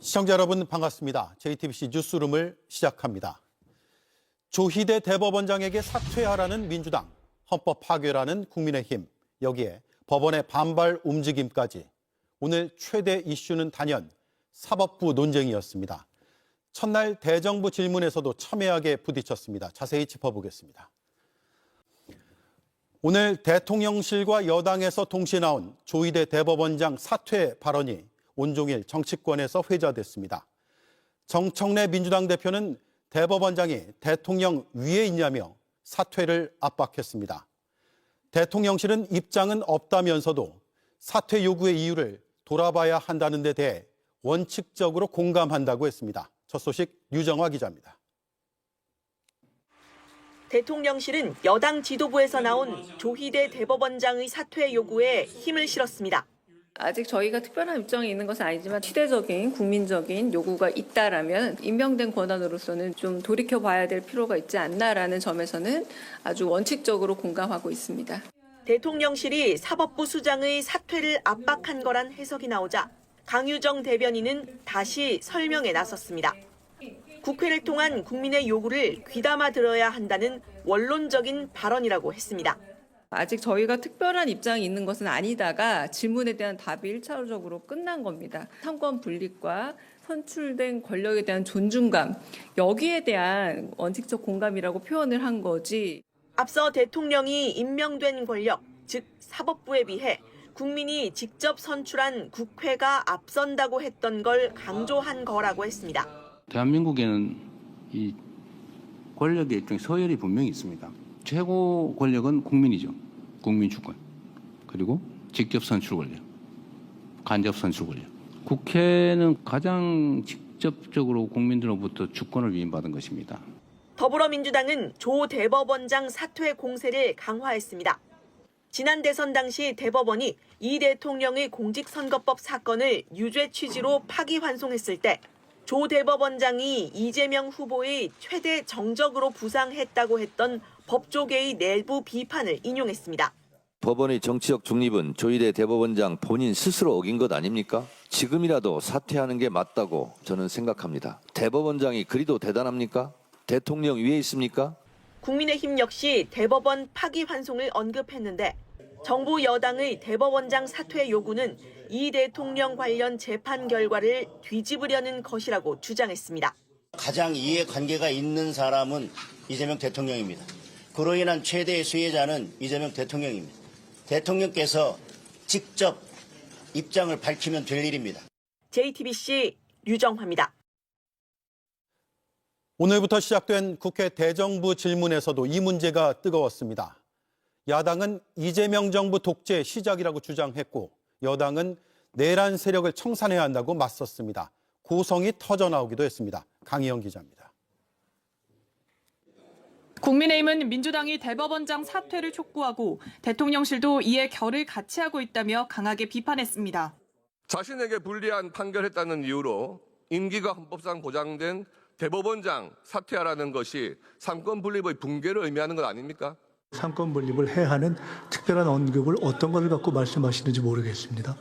시청자 여러분 반갑습니다. JTBC 뉴스룸을 시작합니다. 조희대 대법원장에게 사퇴하라는 민주당, 헌법 파괴라는 국민의힘, 여기에 법원의 반발 움직임까지. 오늘 최대 이슈는 단연 사법부 논쟁이었습니다. 첫날 대정부 질문에서도 첨예하게 부딪혔습니다. 자세히 짚어보겠습니다. 오늘 대통령실과 여당에서 동시에 나온 조희대 대법원장 사퇴 발언이 온종일 정치권에서 회자됐습니다. 정청래 민주당 대표는 대법원장이 대통령 위에 있냐며 사퇴를 압박했습니다. 대통령실은 입장은 없다면서도 사퇴 요구의 이유를 돌아봐야 한다는 데 대해 원칙적으로 공감한다고 했습니다. 첫 소식 류정화 기자입니다. 대통령실은 여당 지도부에서 나온 조희대 대법원장의 사퇴 요구에 힘을 실었습니다. 아직 저희가 특별한 입장이 있는 것은 아니지만 시대적인 국민적인 요구가 있다라면 임명된 권한으로서는 좀 돌이켜봐야 될 필요가 있지 않나라는 점에서는 아주 원칙적으로 공감하고 있습니다. 대통령실이 사법부 수장의 사퇴를 압박한 거란 해석이 나오자 강유정 대변인은 다시 설명에 나섰습니다. 국회를 통한 국민의 요구를 귀담아 들어야 한다는 원론적인 발언이라고 했습니다. 아직 저희가 특별한 입장이 있는 것은 아니다가 질문에 대한 답이 1차적으로 끝난 겁니다. 상권 분립과 선출된 권력에 대한 존중감, 여기에 대한 원칙적 공감이라고 표현을 한 거지. 앞서 대통령이 임명된 권력, 즉 사법부에 비해 국민이 직접 선출한 국회가 앞선다고 했던 걸 강조한 거라고 했습니다. 대한민국에는 이 권력의 일종의 서열이 분명히 있습니다. 최고 권력은 국민이죠. 국민 주권. 그리고 직접 선출 권력, 간접 선출 권력. 국회는 가장 직접적으로 국민들로부터 주권을 위임받은 것입니다. 더불어민주당은 조 대법원장 사퇴 공세를 강화했습니다. 지난 대선 당시 대법원이 이 대통령의 공직선거법 사건을 유죄 취지로 파기환송했을 때 조 대법원장이 이재명 후보의 최대 정적으로 부상했다고 했던 법조계의 내부 비판을 인용했습니다. 법원의 정치적 중립은 조희대 대법원장 본인 스스로 어긴 것 아닙니까? 지금이라도 사퇴하는 게 맞다고 저는 생각합니다. 대법원장이 그리도 대단합니까? 대통령 위에 있습니까? 국민의힘 역시 대법원 파기환송을 언급했는데 정부 여당의 대법원장 사퇴 요구는 이 대통령 관련 재판 결과를 뒤집으려는 것이라고 주장했습니다. 가장 이해관계가 있는 사람은 이재명 대통령입니다. 그로 인한 최대의 수혜자는 이재명 대통령입니다. 대통령께서 직접 입장을 밝히면 될 일입니다. JTBC 류정화입니다. 오늘부터 시작된 국회 대정부 질문에서도 이 문제가 뜨거웠습니다. 야당은 이재명 정부 독재 시작이라고 주장했고 여당은 내란 세력을 청산해야 한다고 맞섰습니다. 고성이 터져나오기도 했습니다. 강희영 기자입니다. 국민의힘은 민주당이 대법원장 사퇴를 촉구하고 대통령실도 이에 결을 같이 하고 있다며 강하게 비판했습니다. 자신에게 불리한 판결했다는 이유로 임기가 헌법상 보장된 대법원장 사퇴하라는 것이 삼권 분립의 붕괴를 의미하는 것 아닙니까? 삼권 분립을 해야 하는 특별한 언급을 어떤 것을 갖고 말씀하시는지 모르겠습니다.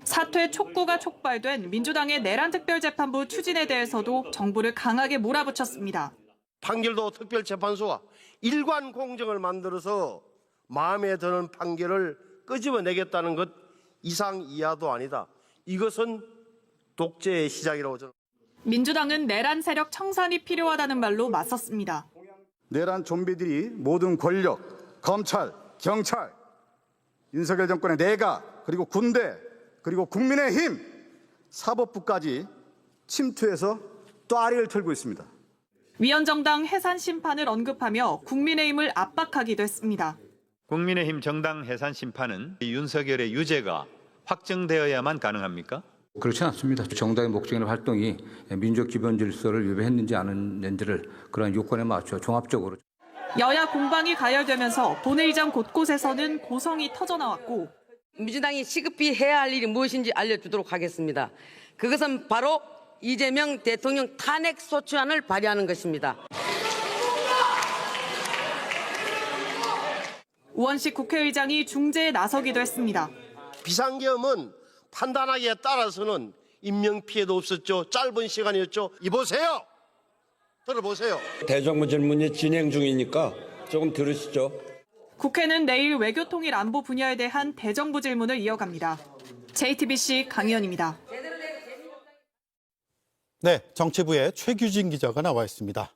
사퇴 촉구가 촉발된 민주당의 내란특별재판부 추진에 대해서도 정부를 강하게 몰아붙였습니다. 판결도 특별재판소와 일관 공정을 만들어서 마음에 드는 판결을 끄집어내겠다는 것 이상 이하도 아니다. 이것은 독재의 시작이라고 저는. 민주당은 내란 세력 청산이 필요하다는 말로 맞섰습니다. 내란 좀비들이 모든 권력, 검찰, 경찰, 윤석열 정권의 내각, 그리고 군대, 그리고 국민의힘, 사법부까지 침투해서 또아리를 털고 있습니다. 위헌정당 해산 심판을 언급하며 국민의힘을 압박하기도 했습니다. 국민의힘 정당 해산 심판은 윤석열의 유죄가 확정되어야만 가능합니까? 그렇지 않습니다. 정당의 목적이나 활동이 민족 기본 질서를 위배했는지 안 했는지를 그런 요건에 맞춰 종합적으로. 여야 공방이 가열되면서 본회의장 곳곳에서는 고성이 터져나왔고 민주당이 시급히 해야 할 일이 무엇인지 알려주도록 하겠습니다. 그것은 바로 이재명 대통령 탄핵소추안을 발의하는 것입니다. 우원식 국회의장이 중재에 나서기도 했습니다. 비상계엄은 판단하기에 따라서는 인명피해도 없었죠. 짧은 시간이었죠. 이보세요. 들어보세요. 대정부 질문이 진행 중이니까 조금 들으시죠. 국회는 내일 외교통일 안보 분야에 대한 대정부 질문을 이어갑니다. JTBC 강희연입니다. 네, 정치부의 최규진 기자가 나와 있습니다.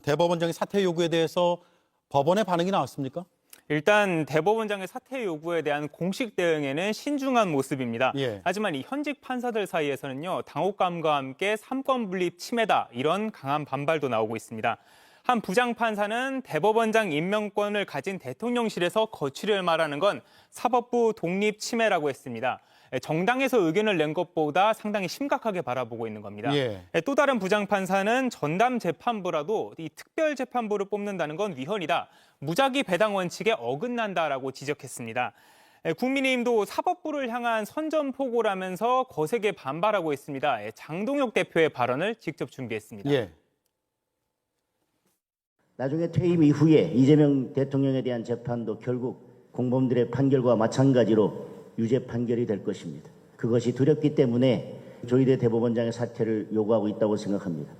대법원장의 사퇴 요구에 대해서 법원의 반응이 나왔습니까? 일단 대법원장의 사퇴 요구에 대한 공식 대응에는 신중한 모습입니다. 예. 하지만 이 현직 판사들 사이에서는요, 당혹감과 함께 삼권 분립 침해다, 이런 강한 반발도 나오고 있습니다. 한 부장판사는 대법원장 임명권을 가진 대통령실에서 거취를 말하는 건 사법부 독립 침해라고 했습니다. 정당에서 의견을 낸 것보다 상당히 심각하게 바라보고 있는 겁니다. 예. 또 다른 부장판사는 전담 재판부라도 이 특별 재판부를 뽑는다는 건 위헌이다. 무작위 배당 원칙에 어긋난다라고 지적했습니다. 국민의힘도 사법부를 향한 선전포고라면서 거세게 반발하고 있습니다. 장동혁 대표의 발언을 직접 준비했습니다. 예. 나중에 퇴임 이후에 이재명 대통령에 대한 재판도 결국 공범들의 판결과 마찬가지로 유죄 판결이 될 것입니다. 그것이 두렵기 때문에 조희대 대법원장의 사퇴를 요구하고 있다고 생각합니다.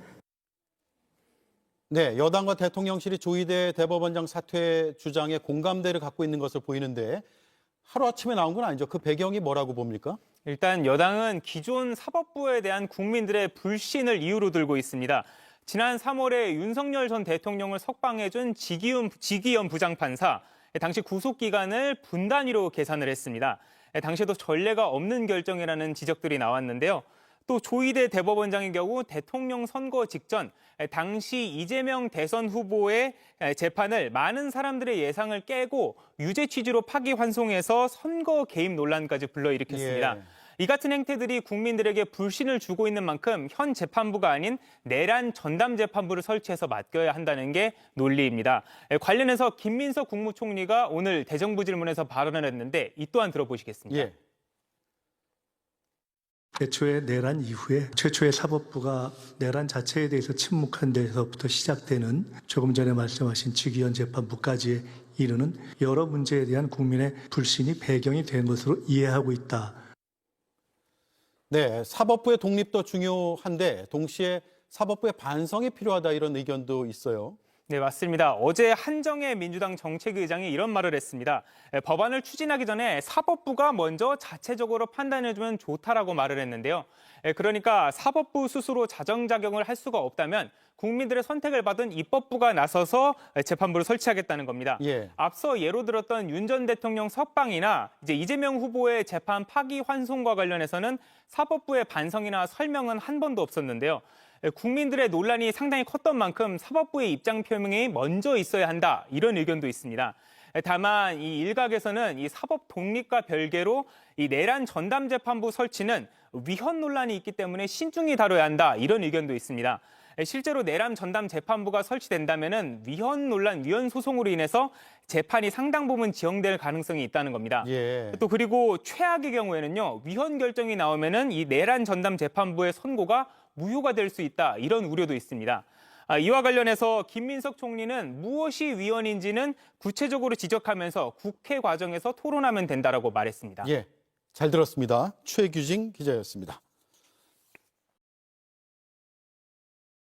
네, 여당과 대통령실이 조희대 대법원장 사퇴 주장에 공감대를 갖고 있는 것으로 보이는데 하루아침에 나온 건 아니죠. 그 배경이 뭐라고 봅니까? 일단 여당은 기존 사법부에 대한 국민들의 불신을 이유로 들고 있습니다. 지난 3월에 윤석열 전 대통령을 석방해준 지기현 부장판사, 당시 구속기간을 분 단위로 계산을 했습니다. 당시에도 전례가 없는 결정이라는 지적들이 나왔는데요. 또 조희대 대법원장의 경우 대통령 선거 직전 당시 이재명 대선 후보의 재판을 많은 사람들의 예상을 깨고 유죄 취지로 파기환송해서 선거 개입 논란까지 불러일으켰습니다. 예. 이 같은 행태들이 국민들에게 불신을 주고 있는 만큼 현 재판부가 아닌 내란 전담 재판부를 설치해서 맡겨야 한다는 게 논리입니다. 관련해서 김민석 국무총리가 오늘 대정부 질문에서 발언을 했는데 이 또한 들어보시겠습니다. 예. 애초에 내란 이후에 최초의 사법부가 내란 자체에 대해서 침묵한 데서부터 시작되는 조금 전에 말씀하신 지기현 재판부까지 이르는 여러 문제에 대한 국민의 불신이 배경이 된 것으로 이해하고 있다. 네, 사법부의 독립도 중요한데 동시에 사법부의 반성이 필요하다 이런 의견도 있어요. 네, 맞습니다. 어제 한정혜 민주당 정책의장이 이런 말을 했습니다. 법안을 추진하기 전에 사법부가 먼저 자체적으로 판단해주면 좋다라고 말을 했는데요. 그러니까 사법부 스스로 자정작용을 할 수가 없다면 국민들의 선택을 받은 입법부가 나서서 재판부를 설치하겠다는 겁니다. 예. 앞서 예로 들었던 윤 전 대통령 석방이나 이제 이재명 후보의 재판 파기환송과 관련해서는 사법부의 반성이나 설명은 한 번도 없었는데요. 국민들의 논란이 상당히 컸던 만큼 사법부의 입장 표명이 먼저 있어야 한다, 이런 의견도 있습니다. 다만 이 일각에서는 이 사법 독립과 별개로 이 내란 전담 재판부 설치는 위헌 논란이 있기 때문에 신중히 다뤄야 한다, 이런 의견도 있습니다. 실제로 내란 전담 재판부가 설치된다면은 위헌 논란, 위헌 소송으로 인해서 재판이 상당 부분 지연될 가능성이 있다는 겁니다. 예. 또 그리고 최악의 경우에는요, 위헌 결정이 나오면은 이 내란 전담 재판부의 선고가 무효가 될 수 있다, 이런 우려도 있습니다. 이와 관련해서 김민석 총리는 무엇이 위헌인지는 구체적으로 지적하면서 국회 과정에서 토론하면 된다라고 말했습니다. 예, 잘 들었습니다. 최규진 기자였습니다.